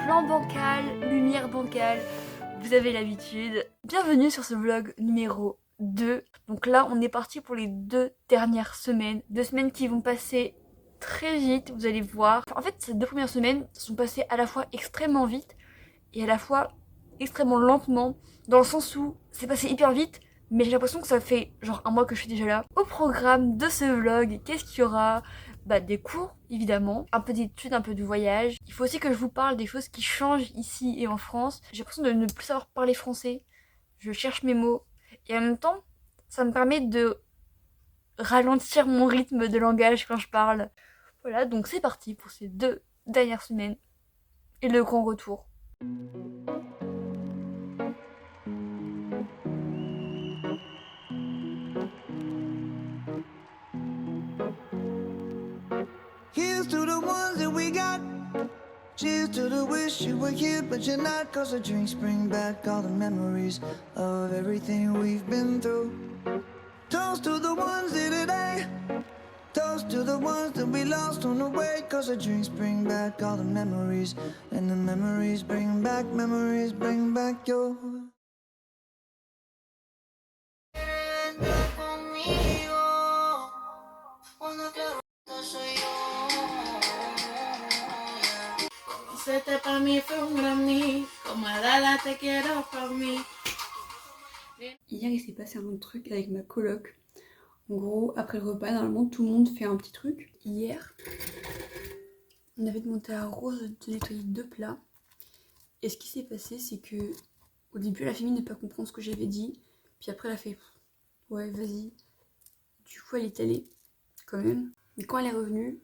plan bancal, lumière bancale, vous avez l'habitude. Bienvenue sur ce vlog numéro 2. Donc là on est parti pour les 2 dernières semaines. 2 semaines qui vont passer très vite, vous allez voir. En fait ces 2 premières semaines sont passées à la fois extrêmement vite et à la fois extrêmement lentement. Dans le sens où c'est passé hyper vite, mais j'ai l'impression que ça fait genre un mois que je suis déjà là. Au programme de ce vlog, qu'est-ce qu'il y aura? Des cours évidemment, un peu d'études, un peu de voyage. Il faut aussi que je vous parle des choses qui changent ici et en France. J'ai l'impression de ne plus savoir parler français. Je cherche mes mots. Et en même temps, ça me permet de ralentir mon rythme de langage quand je parle. Voilà, donc c'est parti pour ces 2 dernières semaines et le grand retour. Here's to the ones that we got. Cheers to the wish you were here, but you're not. Cause the drinks bring back all the memories of everything we've been through. Toast to the ones here today. Toast to the ones that we lost on the way. Cause the drinks bring back all the memories. And the memories bring back your. C'était pas mi mí, como Adala te quiero por mí. Hier il s'est passé un truc avec ma coloc. En gros, après le repas, normalement tout le monde fait un petit truc. Hier, on avait demandé à Rose de nettoyer 2 plats. Et ce qui s'est passé, c'est que au début, elle a fait mine de pas comprendre ce que j'avais dit. Puis après, elle a fait ouais, vas-y. Du coup, elle est allée quand même. Mais quand elle est revenue,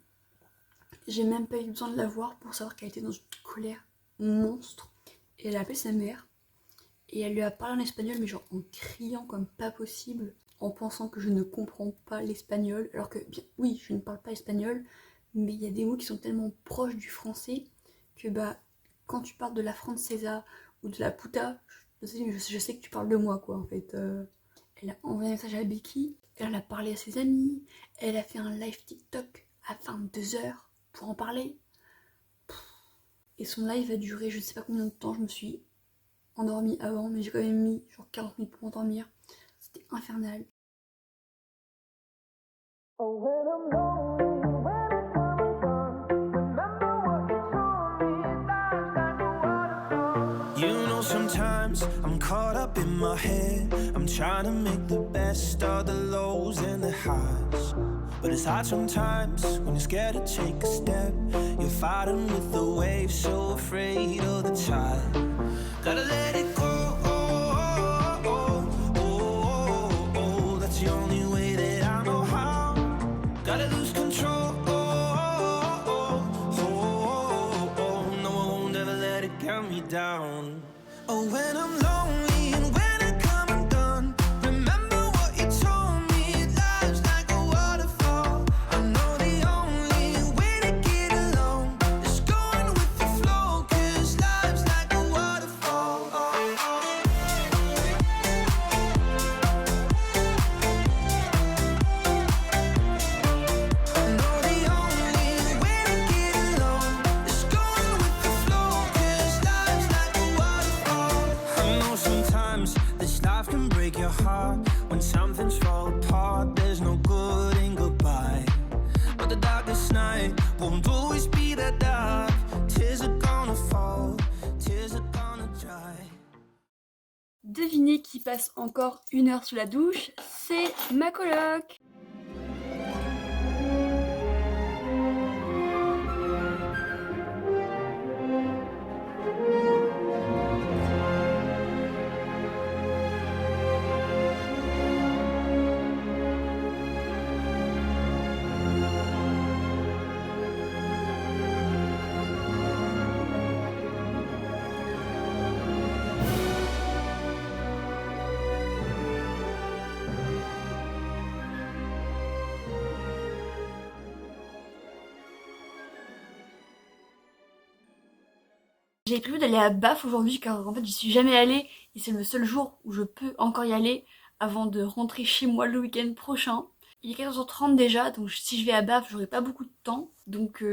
j'ai même pas eu besoin de la voir pour savoir qu'elle était dans une colère monstre. Et elle a appelé sa mère. Et elle lui a parlé en espagnol, mais genre en criant comme pas possible, en pensant que je ne comprends pas l'espagnol. Alors que, bien, oui, je ne parle pas espagnol, mais il y a des mots qui sont tellement proches du français que quand tu parles de la francesa ou de la puta, je sais que tu parles de moi, quoi, en fait. Elle a envoyé un message à Becky, elle a parlé à ses amis, elle a fait un live TikTok à 22h pour en parler. Et son live a duré je sais pas combien de temps, je me suis endormie avant, mais j'ai quand même mis genre 40 minutes pour m'endormir. C'était infernal. You know, sometimes I'm caught up in my head. I'm trying to make the best of the lows and the highs. But it's hard sometimes when you're scared to take a step. You're fighting with the waves, so afraid of the tide. Gotta let it go. That's the only way that I know how. Gotta lose control. No, I won't ever let it count me down. Oh, when I'm lonely and when I come undone, remember what you told me. Life's like a waterfall. I know the only way to get along is going with the flow. Cause life's like a waterfall. I know the only way to get along is going with the flow. Cause life's like a waterfall. I know sometimes this life can break your heart. When something's fall apart, there's no good in goodbye. But the darkest night won't always be that dark. Tears are gonna fall, tears are gonna dry. Devinez qui passe encore 1 heure sous la douche, c'est ma coloc. J'ai prévu d'aller à Baf aujourd'hui car en fait j'y suis jamais allée et c'est le seul jour où je peux encore y aller avant de rentrer chez moi le week-end prochain. Il est 14h30 déjà, donc si je vais à Baf, j'aurai pas beaucoup de temps. Donc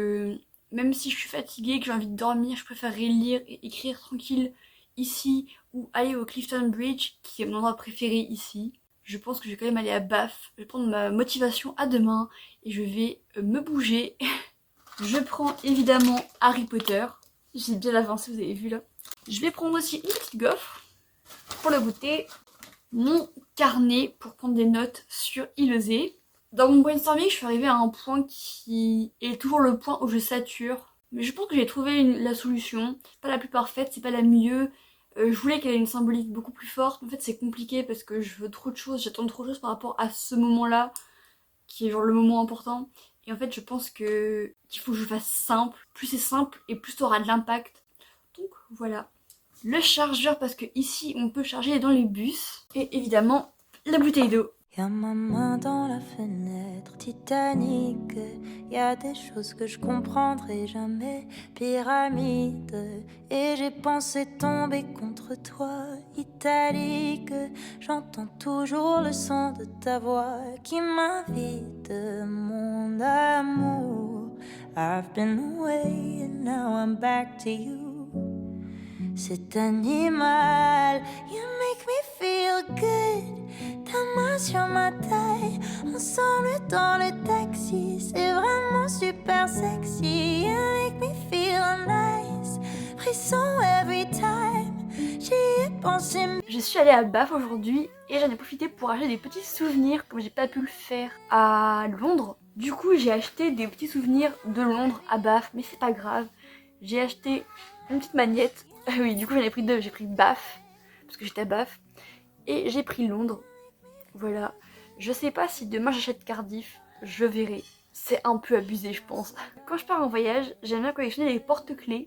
même si je suis fatiguée, que j'ai envie de dormir, je préférerais lire et écrire tranquille ici ou aller au Clifton Bridge, qui est mon endroit préféré ici. Je pense que je vais quand même aller à Bath. Je vais prendre ma motivation à demain et je vais me bouger. Je prends évidemment Harry Potter. J'ai bien avancé, vous avez vu là. Je vais prendre aussi une petite gaufre pour le goûter. Mon carnet pour prendre des notes sur Ilesé. Dans mon brainstorming, je suis arrivée à un point qui est toujours le point où je sature. Mais je pense que j'ai trouvé la solution. C'est pas la plus parfaite, c'est pas la mieux. Je voulais qu'elle ait une symbolique beaucoup plus forte. En fait, c'est compliqué parce que je veux trop de choses, j'attends trop de choses par rapport à ce moment-là, qui est genre le moment important. Et en fait, je pense qu'il faut que je fasse simple. Plus c'est simple et plus ça aura de l'impact. Donc voilà. Le chargeur, parce que ici, on peut charger dans les bus. Et évidemment, la bouteille d'eau. Y'a ma main dans la fenêtre, Titanic. Y'a des choses que je comprendrai jamais, pyramide. Et j'ai pensé tomber contre toi, italique. J'entends toujours le son de ta voix qui m'invite, mon amour. I've been away and now I'm back to you. Cet animal, you make me feel good. Ta main sur ma taille, ensemble dans le taxi. C'est vraiment super sexy. You make me feel nice. Frisson every time. J'y ai pensé. Je suis allée à Bath aujourd'hui et j'en ai profité pour acheter des petits souvenirs comme j'ai pas pu le faire à Londres. Du coup, j'ai acheté des petits souvenirs de Londres à Bath, mais c'est pas grave. J'ai acheté une petite magnette. Oui, du coup j'en ai pris deux. J'ai pris Bath, parce que j'étais à Bath, et j'ai pris Londres. Voilà. Je sais pas si demain j'achète Cardiff, je verrai. C'est un peu abusé, je pense. Quand je pars en voyage, j'aime bien collectionner les porte-clés.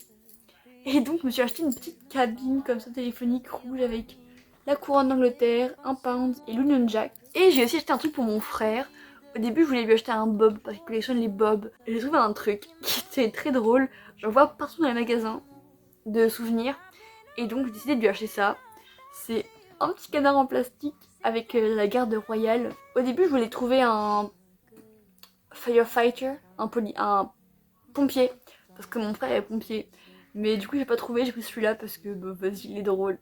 Et donc je me suis acheté une petite cabine comme ça téléphonique rouge avec la couronne d'Angleterre, un pound et l'Union Jack. Et j'ai aussi acheté un truc pour mon frère. Au début je voulais lui acheter un bob parce qu'il collectionne les bobs. Et j'ai trouvé un truc qui était très drôle. J'en vois partout dans les magasins de souvenirs. Et donc j'ai décidé de lui acheter ça. C'est un petit canard en plastique avec la garde royale. Au début je voulais trouver un firefighter, un pompier, parce que mon frère est pompier. Mais du coup j'ai pas trouvé, j'ai pris celui-là parce que bah, vas-y, il est drôle.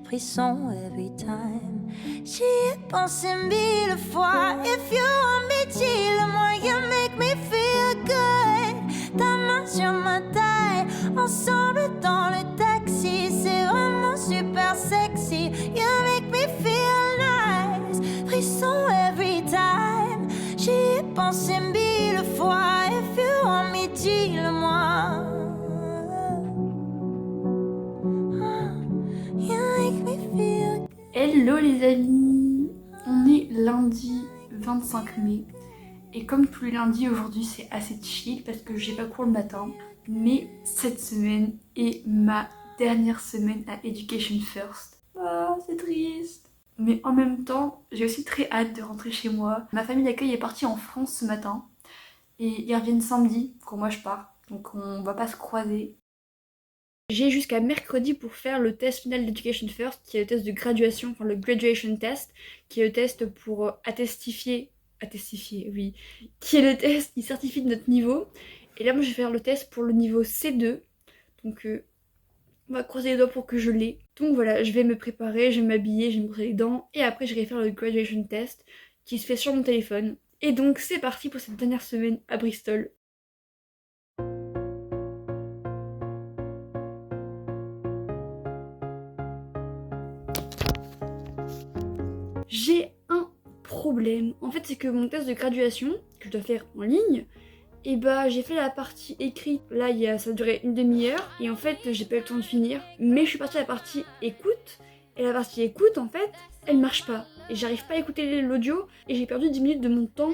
Frisson every time. J'y ai pensé 1000 fois. If you want me, dis-le-moi. You make me feel good. Ta main sur ma taille, ensemble dans le taxi. C'est vraiment super sexy. You make me feel nice. Frisson every time. J'y ai pensé 1000 fois. If you want me, dis-le-moi. Hello les amis, on est lundi 25 mai et comme tous les lundis aujourd'hui c'est assez chill parce que j'ai pas cours le matin, mais cette semaine est ma dernière semaine à Education First. Ah, c'est triste. Mais en même temps j'ai aussi très hâte de rentrer chez moi. Ma famille d'accueil est partie en France ce matin et ils reviennent samedi quand moi je pars, donc on va pas se croiser. J'ai jusqu'à mercredi pour faire le test final d'Education First, qui est le test de graduation, enfin le graduation test, qui est le test pour attestifier, oui, qui est le test qui certifie de notre niveau. Et là moi je vais faire le test pour le niveau C2, donc on va croiser les doigts pour que je l'ai. Donc voilà, je vais me préparer, je vais m'habiller, je vais me brosser les dents, et après je vais faire le graduation test, qui se fait sur mon téléphone. Et donc c'est parti pour cette dernière semaine à Bristol. J'ai un problème. En fait, c'est que mon test de graduation, que je dois faire en ligne, et bah j'ai fait la partie écrite, là ça a duré une demi-heure, et en fait j'ai pas eu le temps de finir. Mais je suis partie à la partie écoute, et la partie écoute en fait, elle marche pas. Et j'arrive pas à écouter l'audio, et j'ai perdu 10 minutes de mon temps.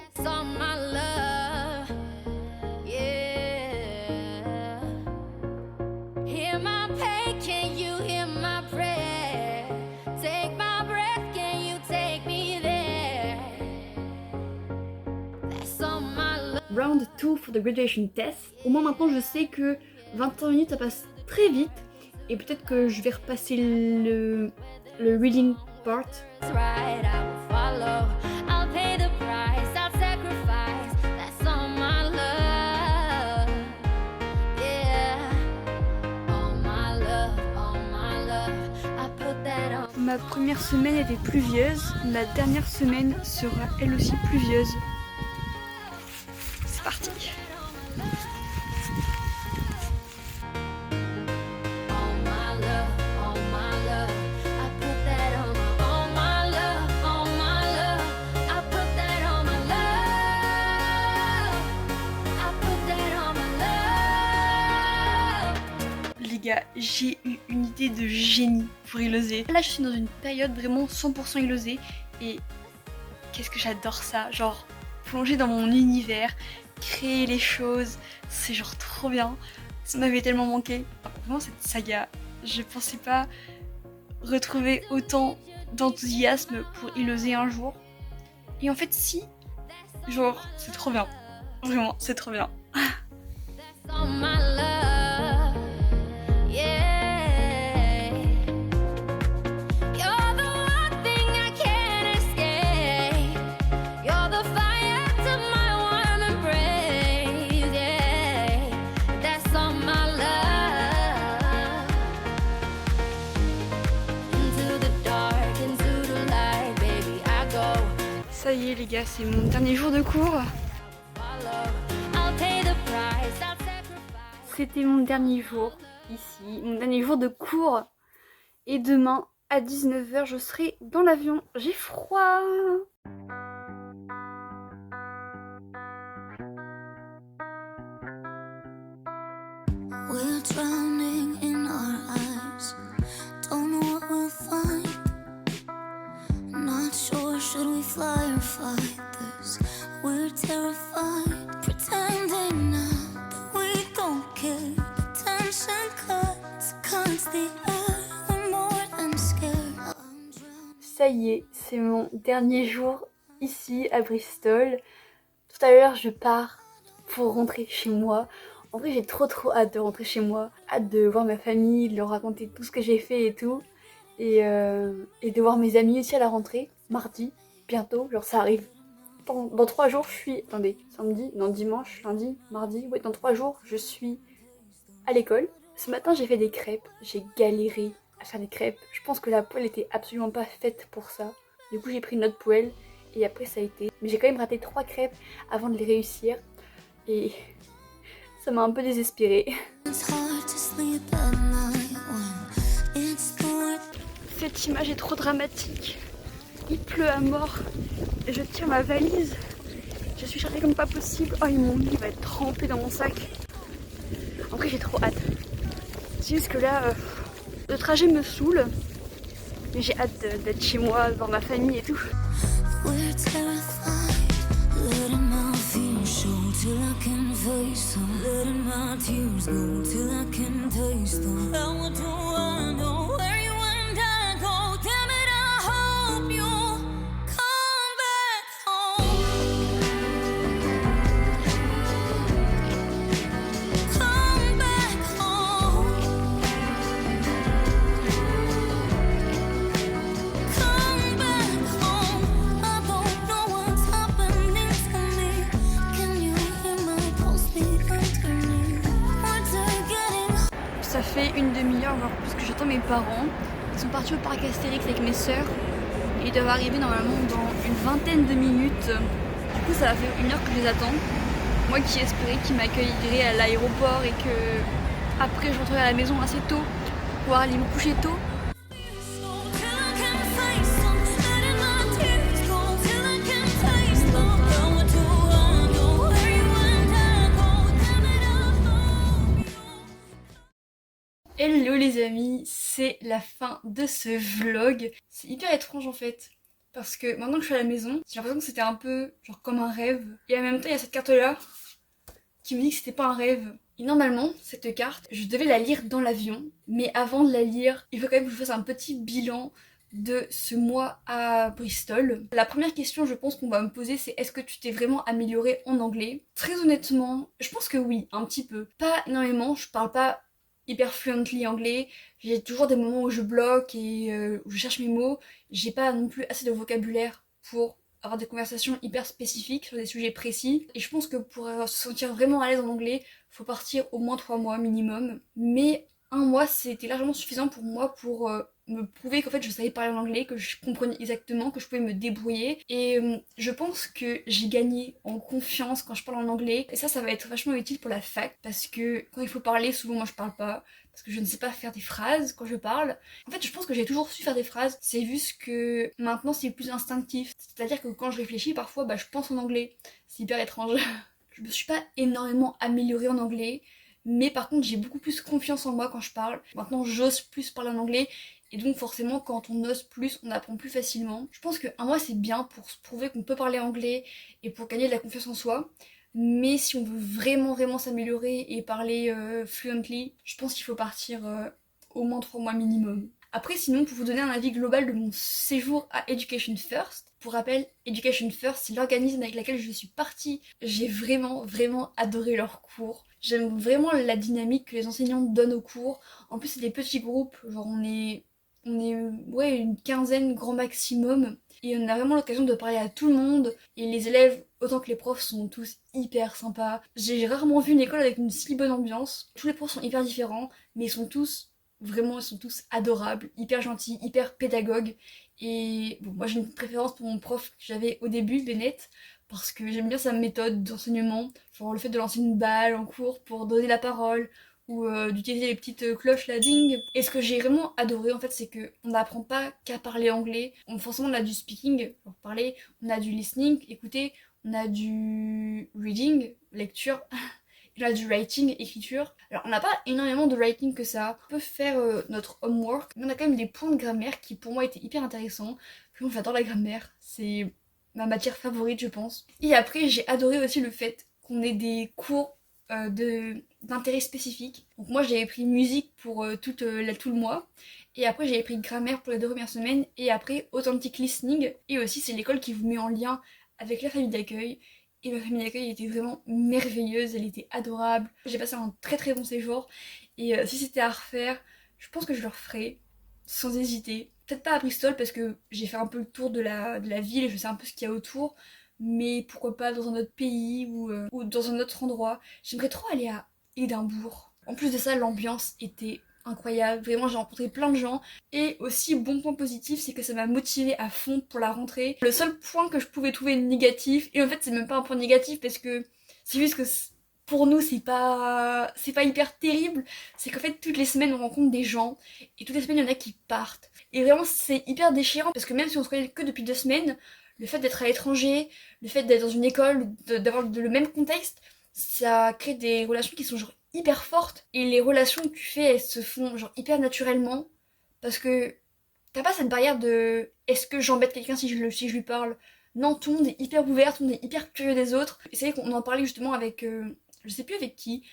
Round 2 for the graduation test. Au moins maintenant je sais que 25 minutes ça passe très vite et peut-être que je vais repasser le reading part. Ma première semaine était pluvieuse, la dernière semaine sera elle aussi pluvieuse. C'est parti. Les gars, j'ai eu une idée de génie pour Ilosé. Là, je suis dans une période vraiment 100% Ilosé et qu'est-ce que j'adore ça, genre plonger dans mon univers, créer les choses, c'est genre trop bien. Ça m'avait tellement manqué. Vraiment cette saga, je pensais pas retrouver autant d'enthousiasme pour Ilosé un jour. Et en fait si, genre c'est trop bien. Vraiment, c'est trop bien. Ça y est les gars, c'est mon dernier jour de cours. C'était mon dernier jour ici, mon dernier jour de cours. Et demain à 19h, je serai dans l'avion. J'ai froid. We're drowning in our eyes. Don't know what we'll find. Not sure should we fly or fight this. We're terrified, pretending now that we don't care. Tension cuts the air. We're more than scared. Ça y est, c'est mon dernier jour ici à Bristol. Tout à l'heure, je pars pour rentrer chez moi. En vrai, j'ai trop hâte de rentrer chez moi. Hâte de voir ma famille, de leur raconter tout ce que j'ai fait et tout. Et de voir mes amis aussi à la rentrée, mardi, bientôt, genre ça arrive. Dans 3 jours, je suis... Attendez, samedi, non dimanche, lundi, mardi, ouais, dans 3 jours, je suis à l'école. Ce matin, j'ai fait des crêpes, j'ai galéré à faire des crêpes. Je pense que la poêle était absolument pas faite pour ça. Du coup, j'ai pris une autre poêle et après ça a été... Mais j'ai quand même raté 3 crêpes avant de les réussir. Et ça m'a un peu désespérée. Cette image est trop dramatique. Il pleut à mort. Et je tire ma valise. Je suis chargée comme pas possible. Oh, mon lit va être trempé dans mon sac. En vrai, j'ai trop hâte. C'est juste que là, le trajet me saoule. Mais j'ai hâte d'être chez moi, de voir ma famille et tout. Till I can face them, letting my tears go till I can taste them. Now what do I know where you and I go? Damn it, I hope you come back home. Come back home. Come back home. I don't know what's happening to me. Can you? Ça fait une demi-heure, voire plus, que j'attends mes parents. Ils sont partis au parc Astérix avec mes sœurs. Et ils doivent arriver normalement dans une vingtaine de minutes. Du coup, ça va faire 1 heure que je les attends. Moi qui espérais qu'ils m'accueilleraient à l'aéroport et que après je rentrerai à la maison assez tôt pour pouvoir aller me coucher tôt. Hello les amis, c'est la fin de ce vlog. C'est hyper étrange en fait, parce que maintenant que je suis à la maison, j'ai l'impression que c'était un peu genre comme un rêve. Et en même temps il y a cette carte là qui me dit que c'était pas un rêve. Et normalement, cette carte, je devais la lire dans l'avion, mais avant de la lire, il faut quand même que je fasse un petit bilan de ce mois à Bristol. La première question je pense qu'on va me poser, c'est est-ce que tu t'es vraiment améliorée en anglais? Très honnêtement, je pense que oui, un petit peu. Pas énormément, je parle pas hyper fluently anglais, j'ai toujours des moments où je bloque et où je cherche mes mots, j'ai pas non plus assez de vocabulaire pour avoir des conversations hyper spécifiques sur des sujets précis, et je pense que pour se sentir vraiment à l'aise en anglais, faut partir au moins 3 mois minimum, mais 1 mois c'était largement suffisant pour moi pour me prouver qu'en fait je savais parler en anglais, que je comprenais exactement, que je pouvais me débrouiller. Et je pense que j'ai gagné en confiance quand je parle en anglais. Et ça va être vachement utile pour la fac parce que quand il faut parler, souvent moi je parle pas. Parce que je ne sais pas faire des phrases quand je parle. En fait, je pense que j'ai toujours su faire des phrases. C'est juste que maintenant c'est plus instinctif. C'est-à-dire que quand je réfléchis, parfois je pense en anglais. C'est hyper étrange. Je me suis pas énormément améliorée en anglais. Mais par contre, j'ai beaucoup plus confiance en moi quand je parle. Maintenant, j'ose plus parler en anglais. Et donc forcément, quand on ose plus, on apprend plus facilement. Je pense qu'un mois, c'est bien pour se prouver qu'on peut parler anglais et pour gagner de la confiance en soi. Mais si on veut vraiment s'améliorer et parler fluently, je pense qu'il faut partir au moins 3 mois minimum. Après, sinon, pour vous donner un avis global de mon séjour à Education First, pour rappel, Education First, c'est l'organisme avec lequel je suis partie. J'ai vraiment adoré leurs cours. J'aime vraiment la dynamique que les enseignants donnent aux cours. En plus, c'est des petits groupes, genre on est ouais, une quinzaine grand maximum. Et on a vraiment l'occasion de parler à tout le monde. Et les élèves, autant que les profs, sont tous hyper sympas. J'ai rarement vu une école avec une si bonne ambiance. Tous les profs sont hyper différents, mais ils sont tous adorables, hyper gentils, hyper pédagogues. Et bon, moi j'ai une préférence pour mon prof que j'avais au début, Bennett, parce que j'aime bien sa méthode d'enseignement, genre le fait de lancer une balle en cours pour donner la parole, ou d'utiliser les petites cloches la ding. Et ce que j'ai vraiment adoré en fait, c'est que on n'apprend pas qu'à parler anglais. Forcément on a du speaking, pour parler, on a du listening, écouter, on a du reading, lecture, on a du writing, écriture. Alors on n'a pas énormément de writing que ça. On peut faire notre homework, mais on a quand même des points de grammaire qui pour moi étaient hyper intéressants. Puis j'adore la grammaire, c'est ma matière favorite je pense. Et après j'ai adoré aussi le fait qu'on ait des cours d'intérêt spécifique. Donc moi j'avais pris musique pour tout le mois, et après j'avais pris grammaire pour les 2 premières semaines, et après authentic listening, et aussi c'est l'école qui vous met en lien avec la famille d'accueil. Et ma famille d'accueil était vraiment merveilleuse, elle était adorable. J'ai passé un très bon séjour, et si c'était à refaire, je pense que je le referais sans hésiter. Peut-être pas à Bristol parce que j'ai fait un peu le tour de la ville et je sais un peu ce qu'il y a autour, mais pourquoi pas dans un autre pays ou dans un autre endroit. J'aimerais trop aller à Édimbourg. En plus de ça, l'ambiance était incroyable. Vraiment, j'ai rencontré plein de gens. Et aussi, bon point positif, c'est que ça m'a motivée à fond pour la rentrée. Le seul point que je pouvais trouver négatif, et en fait, c'est même pas un point négatif parce que c'est juste que pour nous, c'est pas hyper terrible. C'est qu'en fait, toutes les semaines, on rencontre des gens. Et toutes les semaines, il y en a qui partent. Et vraiment, c'est hyper déchirant parce que même si on se connaît que depuis 2 semaines, le fait d'être à l'étranger, le fait d'être dans une école, d'avoir le même contexte, ça crée des relations qui sont genre hyper fortes. Et les relations que tu fais, elles se font genre hyper naturellement. Parce que t'as pas cette barrière de est-ce que j'embête quelqu'un si je lui parle. Non, tout le monde est hyper ouvert, tout le monde est hyper curieux des autres. Et c'est vrai qu'on en parlait justement avec, je sais plus avec qui,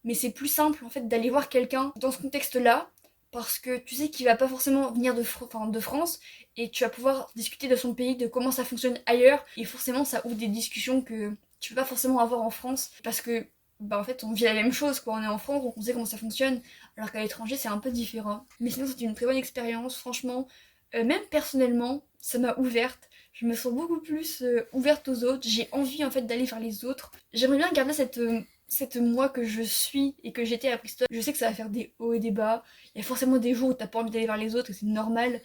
mais c'est plus simple en fait d'aller voir quelqu'un dans ce contexte-là. Parce que tu sais qu'il va pas forcément venir de France et tu vas pouvoir discuter de son pays, de comment ça fonctionne ailleurs, et forcément ça ouvre des discussions que tu peux pas forcément avoir en France parce que en fait on vit la même chose quoi, on est en France donc on sait comment ça fonctionne, alors qu'à l'étranger c'est un peu différent. Mais sinon c'est une très bonne expérience, franchement, même personnellement ça m'a ouverte, je me sens beaucoup plus ouverte aux autres, j'ai envie en fait d'aller vers les autres, j'aimerais bien garder cette moi que je suis et que j'étais à Bristol. Je sais que ça va faire des hauts et des bas. Il y a forcément des jours où t'as pas envie d'aller vers les autres et c'est normal.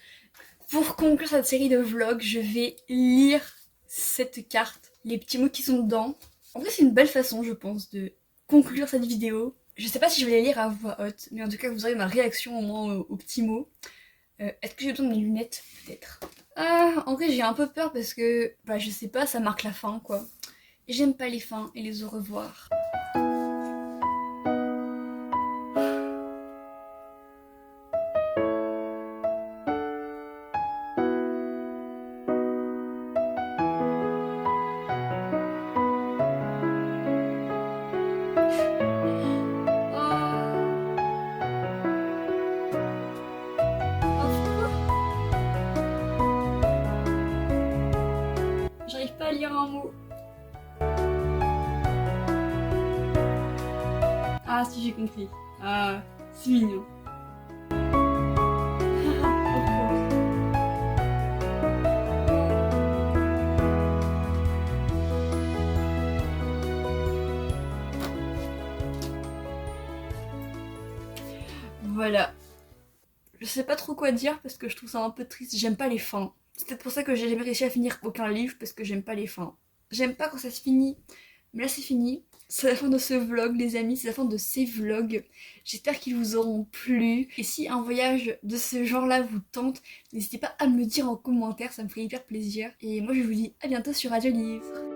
Pour conclure cette série de vlogs, je vais lire cette carte, les petits mots qui sont dedans. En vrai, c'est une belle façon, je pense, de conclure cette vidéo. Je sais pas si je vais les lire à voix haute, mais en tout cas, vous aurez ma réaction au moins aux petits mots. Est-ce que j'ai besoin de mes lunettes? Peut-être. Ah, en vrai, j'ai un peu peur parce que, je sais pas, ça marque la fin, quoi. Et j'aime pas les fins et les au revoir. J'arrive pas à lire un mot. Ah si, j'ai compris. Ah, c'est mignon. Voilà. Je sais pas trop quoi dire parce que je trouve ça un peu triste, j'aime pas les fins. C'est peut-être pour ça que j'ai jamais réussi à finir aucun livre, parce que j'aime pas les fins. J'aime pas quand ça se finit, mais là c'est fini. C'est la fin de ce vlog les amis, c'est la fin de ces vlogs. J'espère qu'ils vous auront plu. Et si un voyage de ce genre là vous tente, n'hésitez pas à me le dire en commentaire, ça me ferait hyper plaisir. Et moi je vous dis à bientôt sur Radio Livre.